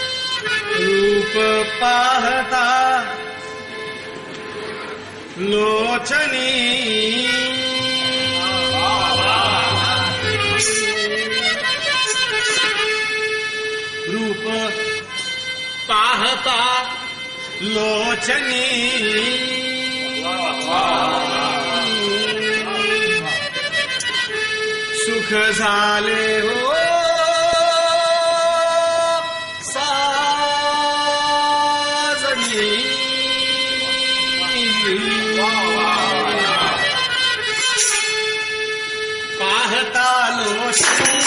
रूप पाहता लोचनी रूप पाहता लोचनी सुख झाले हो साजनी पाहता लोचनी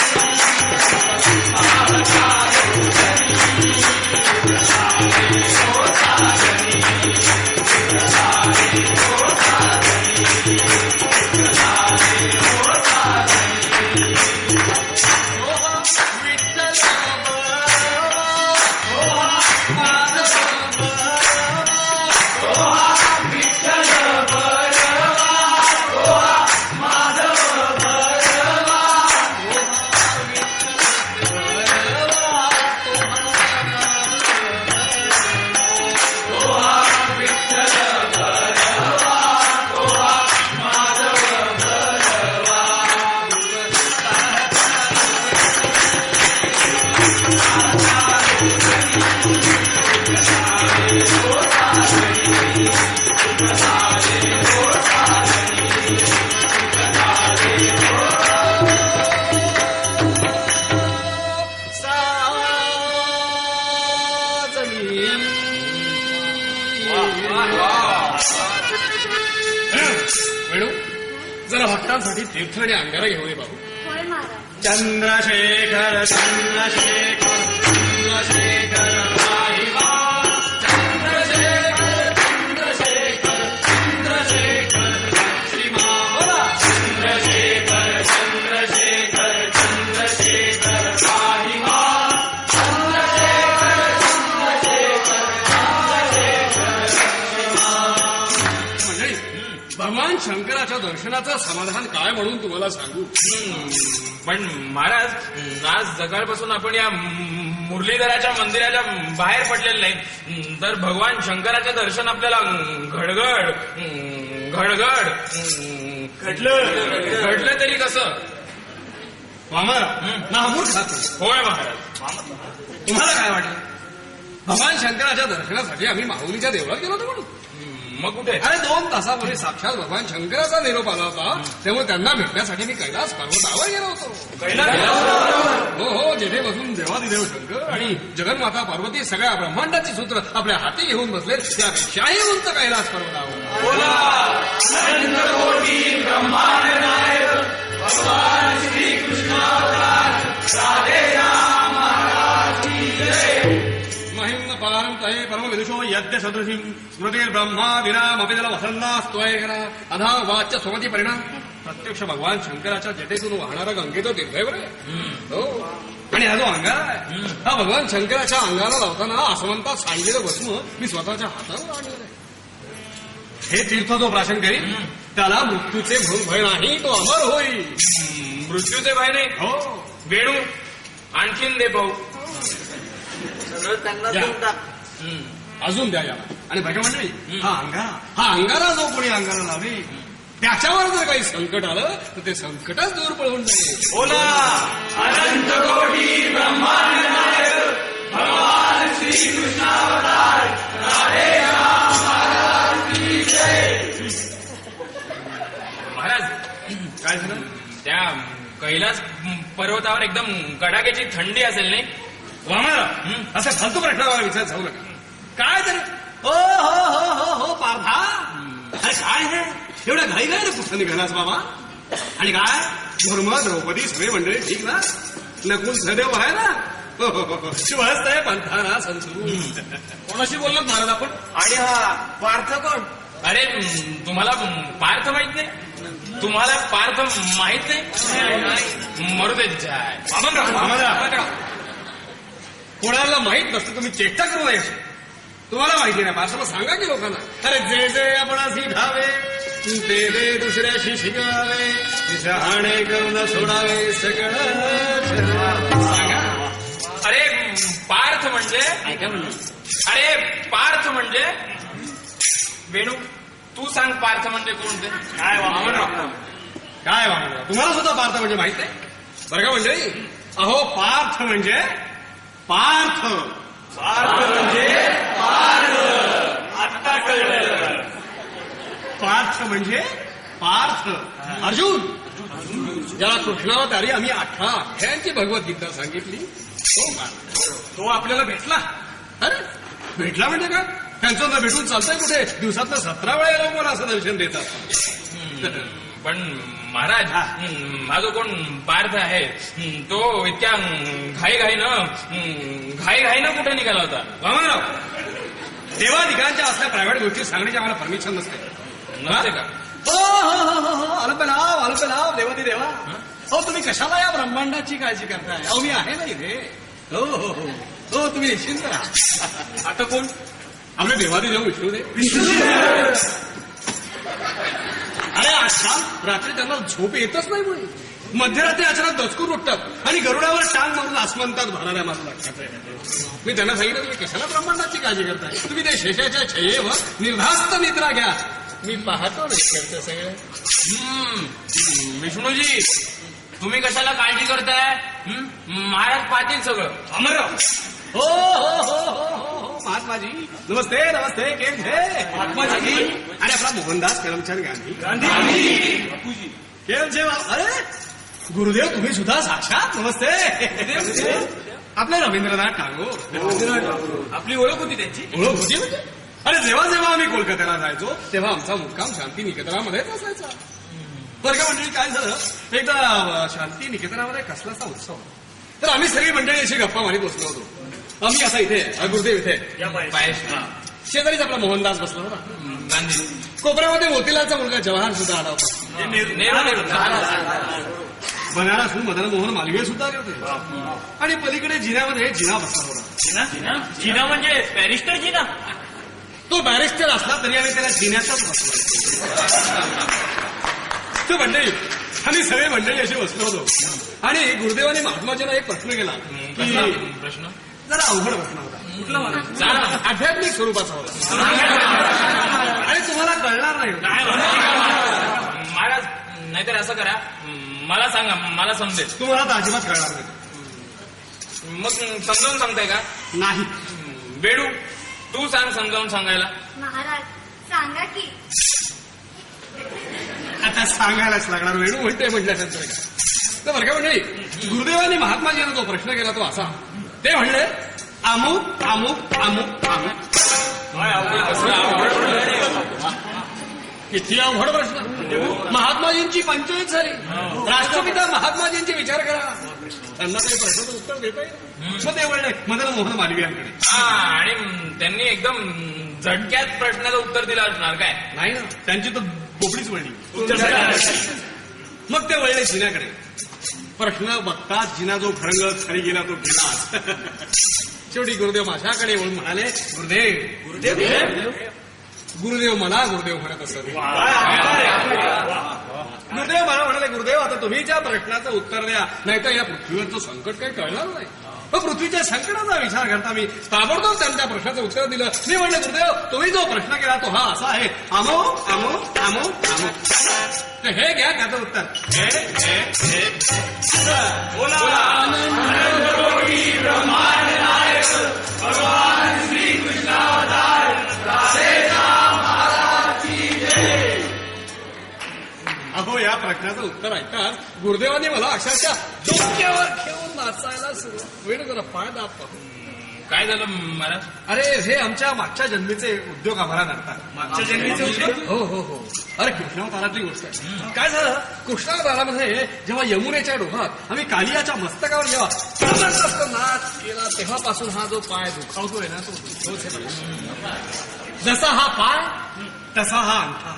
वेणू जरा भक्तांसाठी तीर्थ आणि अंगारा घेऊन ये बाबू. होय महाराज. चंद्रशेखर चंद्रशेखर चंद्रशेखर पाहिवा. चंद्रशेखर चंद्रशेखर चंद्रशेखर श्रीमा बोला. चंद्रशेखर चंद्रशेखर चंद्रशेखर पाहिवा. मंडळी, भगवान शंकराच्या दर्शनाचं समाधान काय म्हणून तुम्हाला सांगू. पण महाराज आज सकाळपासून आपण या मुरलीधराच्या मंदिराच्या बाहेर पडलेलं नाही, तर भगवान शंकराचं दर्शन आपल्याला घडघड घडघड घडलं तरी कसं. नामूर खातो. होय महाराज. तुम्हाला काय वाटलं भगवान शंकराच्या दर्शनासाठी आम्ही माहुलीच्या देवळात गेलो होतो म्हणून. मग कुठे. अरे 2 तासापूर्वी साक्षात भगवान शंकराचा निरोप आला होता, त्यामुळे त्यांना भेटण्यासाठी मी कैलास पर्वतावर गेलो होतो. हो, जिथे बसून देवादिदेव शंकर आणि जगन्माता पार्वती सगळ्या ब्रह्मांडाची सूत्र आपल्या हाती घेऊन बसले, त्यापेक्षाही उंच कैलास पर्वतावर. महिम्न पारंतये परम विदुषो यज्ञ सदृशी स्मृतीर ब्रह्मादिनामपि जल वसन्नास्त्वय करा अधा वाच्य स्वमती परिणाम. प्रत्यक्ष भगवान शंकराच्या जटेतून वाहणारा गंगेतो तीर्थावर आहे. हो, आणि हा जो अंगारा आहे हा भगवान शंकराच्या अंगाला लावताना आसमंतात सांडलेलं भस्म मी स्वतःच्या हातावर आणलेलं आहे. हे तीर्थ जो प्राशन करील त्याला मृत्यूचे भय नाही, तो अमर होईल. मृत्यूचे भय नाही. हो, वेणू आणखीन दे पाहू. द्या. अजून द्या याला. आणि बघा मंडळी, हा अंगारा जो कोणी अंगारा लावे त्याच्यावर जर काही संकट आलं तर ते संकटच दूर पळून जाईल. बोला. अनंत कोटी ब्रह्मांड नायक भगवान श्रीकृष्णावतार राधे राम महाराज की जय. महाराज काय झालं. त्या कैलास पर्वतावर एकदम कडाक्याची थंडी असेल नाही. वामनराव, असं फालतू प्रश्नाला विचार जाऊ नका. काय तर हो हो हो हो हो पार्था, अरे काय हे एवढ्या घाई घाई कुठं निघालास बाबा. आणि काय धर्म द्रौपदी सगळे मंडळी ठीक ना. नकुल सहदेव आहे ना. हो हो हो शिवहस्तय पंथाना संसू. कोणाशी बोललात महाराज आपण. आणि हा पार्थ कोण. अरे तुम्हाला पार्थ माहित नाही. तुम्हाला पार्थ माहित नाही. मरू दे जाय. कोणाला माहित नसतं तुम्ही चेष्टा करू नये. तुम्हाला माहिती नाही पार्थ, मग सांगा की लोकांना. अरे जे जे आपणाशी ठावे ते ते दुसऱ्याशी शिकावे, शहाणे करून सोडावे सगळं. सांगा. अरे पार्थ म्हणजे ऐका म्हणून. अरे पार्थ म्हणजे वेणू तू सांग पार्थ म्हणजे कोणते. काय वामनराव, काय वामनराव, तुम्हाला सुद्धा पार्थ म्हणजे माहित आहे बरं का मंडळी. अहो पार्थ म्हणजे पार्थ. पार्थ म्हणजे आत्ता कळलं. पार्थ म्हणजे पार्थ अर्जुन, ज्याला कृष्णावतारी आम्ही 18 अध्यायांची भगवद्गीता सांगितली. तो आपल्याला भेटला. अरे भेटला म्हणजे काय, त्यांचं न भेटून चालतंय कुठे. दिवसातनं 17 वेळा लोक मला असं दर्शन देतात. पण महाराज हा जो कोण पार्थ आहे तो इतक्या घाईघाईनं कुठे निघाला होता. वामनराव, देवाधिकांच्या असल्या प्रायव्हेट गोष्टी सांगण्याची आम्हाला परमिशन नसते. नसते का. हो हो हो हो अल्पलाव अल्पलाव देवादी देवा. हो तुम्ही कशाला या ब्रह्मांडाची काळजी करताय. अहो मी आहे ना इथे. हो हो हो हो तुम्ही निश्चिंत राहा. आता कोण आपले देवादी देव विष्णुदेव. अरे आजकाल रात्री त्यांना झोप येतच नाही म्हणून मध्यरात्री अचानक दचकून उठतात आणि गरुडावर टांग मारून आसमंतात भरणाऱ्या माझं लक्षात आहे. मी त्यांना सांगितलं तुम्ही कशाला ब्रह्मांडाची काळजी करताय. तुम्ही ते शेषाच्या छयेवर निर्धास्त निद्रा घ्या. मी पाहतो करतो सगळं. विष्णूजी तुम्ही कशाला काळजी करताय. महाराज पाहतील सगळं. अमरराव, हो हो हो हो हो हो महात्माजी नमस्ते नमस्ते. केम छे महात्माजी. आणि आपला मोहनदास करमचंद गांधी बापूजी केम छे. अरे गुरुदेव तुम्ही सुद्धा साक्षात. नमस्ते. आपले रवींद्रनाथ टागोर. आपली ओळख होती त्यांची. ओळख होती म्हणजे. अरे जेव्हा जेव्हा आम्ही कोलकात्याला जायचो तेव्हा आमचा मुक्काम शांती निकेतनामध्येच असायचा. बरं का मंडळी, काय झालं, एकदा शांती निकेतनामध्ये कसलाचा उत्सव होता. तर आम्ही सगळी मंडळी अशी गप्पा मारीत बसलो होतो. आम्ही असा इथे गुरुदेव इथे पायश शेजारीच आपला मोहनदास बसला होता. गांधी कोपऱ्यामध्ये मोतीलालचा मुलगा जवाहर सुद्धा आला होता. नेहरू बनारसहून मदन मोहन मालवीय सुद्धा आले होते. आणि पलीकडे जिन्यामध्ये जिना बसला होता. जिना म्हणजे बॅरिस्टर जिना. तो बॅरिस्टर असला तरी आम्ही त्याला जिन्याचाच बसला. तो मंडळी आम्ही सगळे मंडळी अशी बसलो होतो. आणि गुरुदेवाने महात्माजींना एक प्रश्न केला की प्रश्न जरा अवघड प्रश्न होता. आध्यात्मिक स्वरूपाचा होता आणि तुम्हाला कळणार नाही. महाराज नाहीतर असं करा, मला सांगा, मला समजेल. तुम्हाला तर अजिबात कळणार नाही. मग समजावून सांगताय का? नाही. बेडू तू सांग समजावून सांगायला. महाराज सांगा की. आता सांगायलाच लागणार. वेणू म्हणते म्हटल्यानंतर काय तर बरं का मंडळी, गुरुदेवांनी महात्माजींना जो प्रश्न केला तो असा. ते म्हणले अमुक अमुक अमुक अमुक. किती अवघड प्रश्न. महात्माजींची पंचायत झाली. राष्ट्रपिता महात्माजींचे विचार करा, त्यांना काही प्रश्नाचं उत्तर देता येईल. मग ते म्हणले मदन मोहन मालवीयांकडे. आणि त्यांनी एकदम झटक्यात प्रश्नाचं उत्तर दिलं असणार काय? नाही ना, त्यांची तर बोबडीच वळली. मग ते वळले जिन्याकडे. प्रश्न बघताच जिना जो भरंगत खाली गेला तो गेला. शेवटी गुरुदेव माझ्याकडे वळून म्हणाले, गुरुदेव गुरुदेव मला गुरुदेव म्हणत असत. गुरुदेव मला म्हणाले, गुरुदेव आता तुम्ही ज्या प्रश्नाचं उत्तर द्या, नाहीतर या पृथ्वीवरचं संकट काही कळणार नाही. मग पृथ्वीच्या संकटाचा विचार करता मी ताबडतोब त्यांच्या प्रश्नाचं उत्तर दिलं. मी म्हणलं, गुरुदेव तुम्ही जो प्रश्न केला तो हा असा आहे, अमुक अमुक अमुक अमुक. तर हे घ्या त्याचं उत्तर. अहो या प्रश्नाचं उत्तर ऐकताच गुरुदेवांनी मला अक्षरशः डोक्यावर घेऊन नाचायला सुरुवात. वेळ जरा पाय दाब पाहू. काय झालं महाराज? अरे हे आमच्या मागच्या जन्मीचे उद्योग आम्हाला लागतात. मागच्या जन्मीचे उद्योग? हो हो हो. अरे कृष्णावतारातली गोष्ट आहे. काय झालं, कृष्णावतारामध्ये जेव्हा यमुनेच्या डोहात आम्ही कालियाच्या मस्तकावर जेव्हा जबरदस्त नाच केला, तेव्हापासून हा जो पाय दुखावतोय ना, तो दुखतोच आहे. जसा हा पाय तसा हा अंगठा.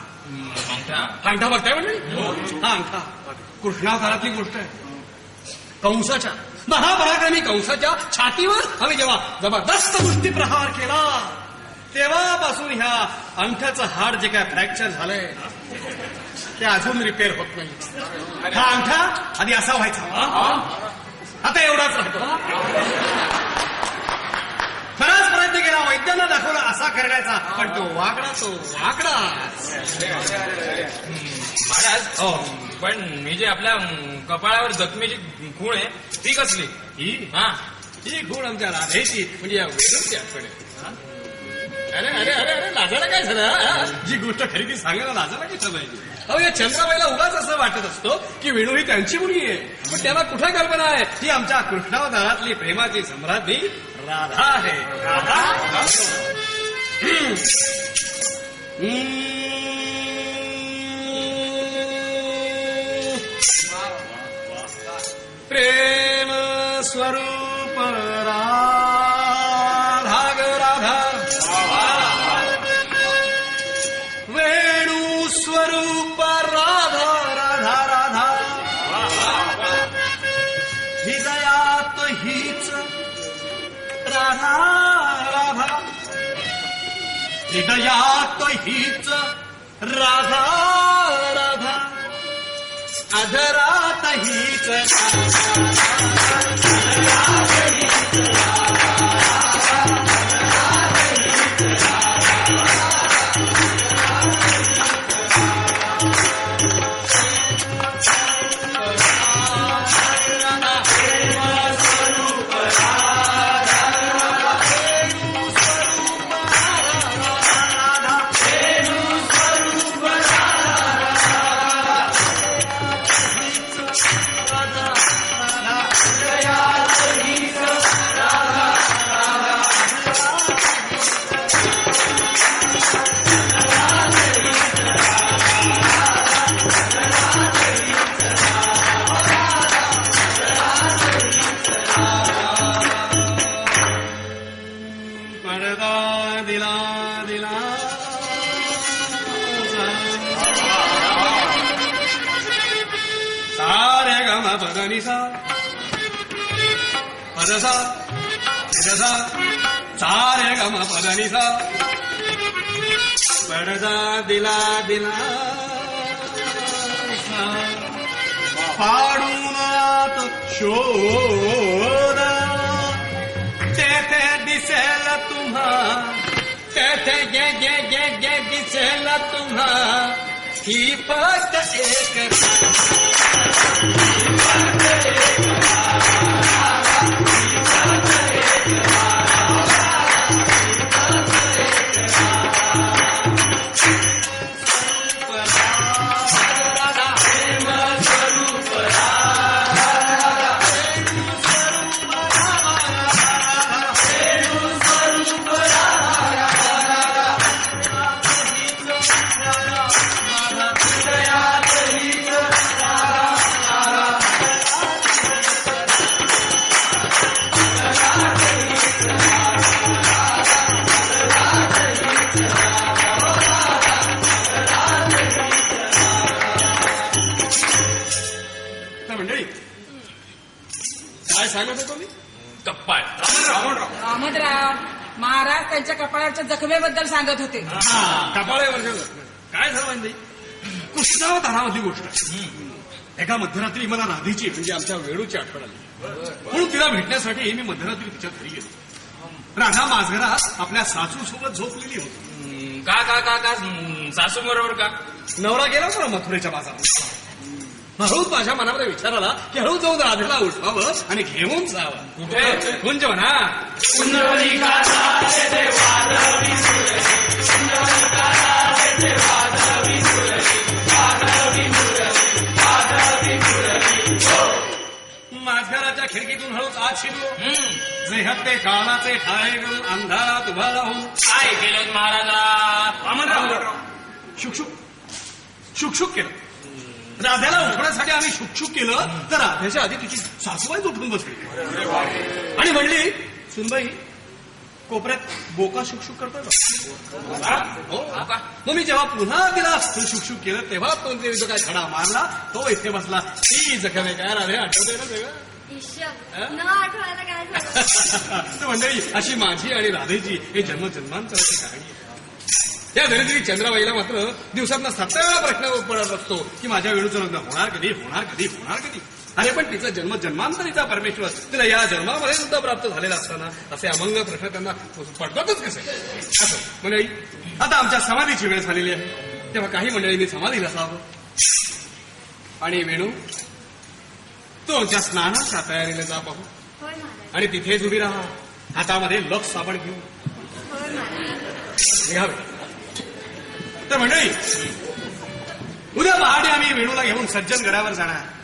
अंगठा बघताय म्हणजे हा अंगठा कृष्णावतारातली गोष्ट आहे. कंसाच्या, महापराक्रमी कंसाच्या छातीवर आम्ही जेव्हा जबरदस्त दृष्टी प्रहार केला, तेव्हापासून ह्या अंगठ्याचं हाड जे काय फ्रॅक्चर झालंय ते अजून रिपेअर होत नाही. हा अंगठा आधी असा व्हायचा, आता एवढाच राहतो. बराच प्रयत्न केला, वैद्यांना दाखवला असा करण्याचा, पण तो वाकडा महाराज हो. पण मी जे आपल्या कपाळावर जखमेची खूण आहे ती कसली? ही गुण आमच्या राधेची म्हणजे या वेळूची आठवण. अरे अरे अरे अरे लाजाला काय झालं? जी गोष्ट खरी ती सांगायला लाजाला काय समजायची? अहो या चंद्राबाईला उगाच असं वाटत असतो की वेणू ही त्यांची मुलगी आहे, पण त्याला कुठे कल्पना आहे ही आमच्या कृष्णावतारातली प्रेमाची सम्राज्ञी राधा आहे. प्रेम स्वरूप राधा ग राधा, वेणू स्वरूप राधा राधा राधा. हृदयात हीच राधा राधा, हृदयात हीच राधा राधा, अधरात हीच पद नि सा पद सा सा सा रे ग म पद नि सा पडदा दिला दिला पाडूनात शोध तेथे दिसेल तुम्हा तेथे गे गे गे गे दिसेल तुम्हा ही फक्त एक मंडळी काय सांगत होतो मी कप्पाळ अहमदराव महाराज त्यांच्या कपाळाच्या जखमेबद्दल सांगत होते. कपाळेवरच्या काय झालं म्हणजे कृष्णावतारामधली गोष्ट आहे. एका मध्यरात्री मला राधेची म्हणजे आमच्या वेणूची आठवण आली म्हणून तिला भेटण्यासाठी मी मध्यरात्री तिच्या घरी गेलो. राधा माझघरात आपल्या सासू सोबत झोपलेली होती. का का का का सासू बरोबर का नवरा गेला होता मथुरेच्या बाजारात. हळूच माझ्या मनामध्ये विचार आला की हळूच जाऊन राधेला उठवावं आणि घेऊन जावं. कुठे कुंज म्हणा माझघराच्या खिडकीतून हळूच आत शिरलो. जेहते काळाचे ठाये करून अंधारात उभा राहून काय केलं महाराजा शुकशुक शुकशुक केलं. राधाला उठवण्यासाठी आम्ही शुकशुक केलं तर राधाच्या आधी तिची सासूबाईच उठून बसली आणि म्हणली सुनबाई कोपऱ्यात बोका शुकशुक करतोय का? हो. मग मी जेव्हा पुन्हा तिला शुकशुक केलं तेव्हा तो जो काय खडा मारला तो इथे बसला. ती जखम आहे काय राधे आठवते ना सगळं ईश्वर न आठवायला काय झालं. तर मंडळी अशी माझी आणि राधेची हे जन्मजन्मांतराची कहाणी आहे. त्या दरिद्री चंद्राबाईला मात्र दिवसात 7 वेळा प्रश्न पडत असतो की माझ्या वेळूचं लग्न होणार कधी होणार कधी होणार कधी. अरे पण तिचा जन्मजन्मांतरीचा परमेश्वर तिला या जन्मामध्ये सुद्धा प्राप्त झालेला असताना असे अमंग प्रश्न त्यांना पडतातच कसे असं. मंडळी आता आमच्या समाधीची वेळ झालेली आहे तेव्हा काही मंडळींनी समाधीला असावं. आणि वेणू तो आमच्या स्नानाच्या तयारीला जा पाहू होय महाराज आणि तिथेच उभी राहा हातामध्ये लक्ष साबण घेऊन होय महाराज. निघावे. तर मंडळी उद्या पहाटे आम्ही वेणूला घेऊन सज्जन गडावर जाणार.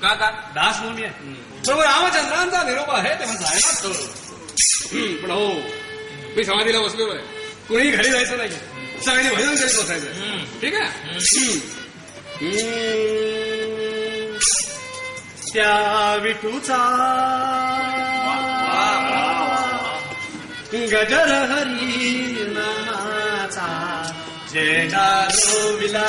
का का दास नवमी आहे बरोबर रामचंद्रांचा निरोप आहे तेव्हा जायलाच हवं. पण हो मी समाधीला बसलेलो आहे. कोणी घरी जायचं नाही. सगळ्यांनी भजन करीत बसायचं. ठीक आहे. त्या विठूचा गजर हरी नामाचा जेना रोविला